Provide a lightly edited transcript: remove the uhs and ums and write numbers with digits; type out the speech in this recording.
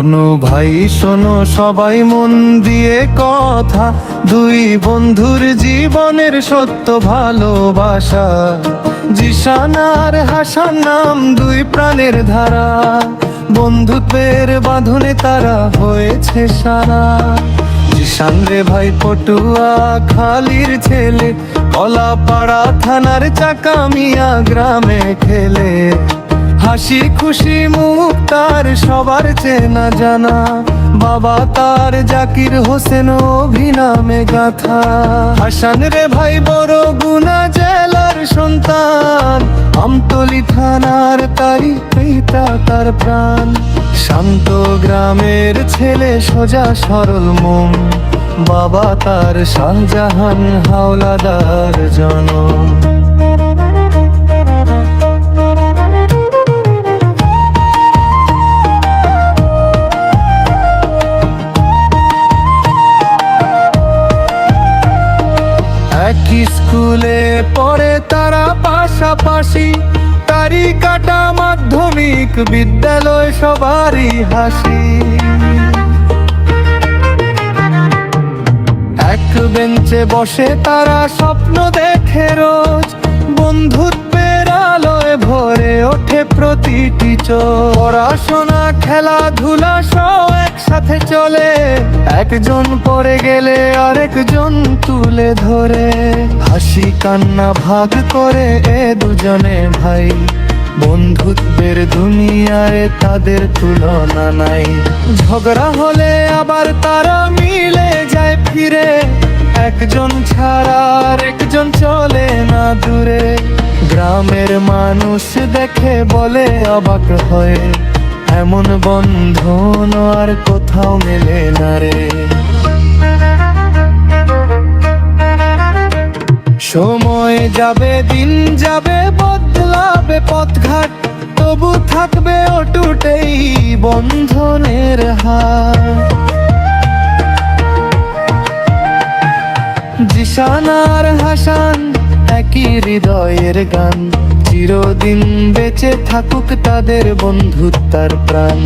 শোনো ভাই শোনো সবাই মন দিয়ে কথা, দুই বন্ধুর জীবনের সত্য ভালোবাসা। জিশান আর হাসান নাম দুই প্রাণের ধারা, বন্ধুত্বের বাঁধনে তারা হয়েছে সারা। জিশান রে ভাই পটুয়া খালির ছেলে, কলাপাড়া থানার চাকামিয়া গ্রামে খেলে। হাসি খুশি মুখ তার সবার চেনা জানা, বাবা তার জাকির হোসেন অভিনামে গাথা। হাসান রে ভাই বড় গুনা জেলার সন্তান, আমতলী থানার তারি পিতা তার প্রাণ। শান্ত গ্রামের ছেলে সোজা সরল মন, বাবা তার শাহজাহান হাওলাদার জনম। একই স্কুলে পড়ে তারা পাশাপাশি, তারি কাটা মাধ্যমিক বিদ্যালয় সবারই হাসি। এক বেঞ্চে বসে তারা স্বপ্ন দেখে রোজ, বন্ধুত্বের আলোয় ভরে ওঠে প্রতিটি চোখ। পড়াশোনা খেলাধুলা সব একসাথে চলে, একজন পড়ে গেলে আরেকজন তুলে ধরে। হাসি কান্না ভাগ করে এ দুজনে ভাই, বন্ধুত্বের দুনিয়ায় তাদের তুলনা নাই। ঝগড়া হলে আবার তারা মিলে যায় ফিরে, একজন ছাড়া আরেকজন চলে না দূরে। গ্রামের মানুষ দেখে বলে অবাক হয়ে, এমন বন্ধন আর কোথাও মেলে না রে। সময় যাবে দিন যাবে বদলাবে পথঘাট, তবু থাকবে অটুট এই বন্ধনের হাত। জিশান আর হাসান একই হৃদয়ের গান, চিরদিন বেঁচে থাকুক তাদের বন্ধুত্বের প্রাণ।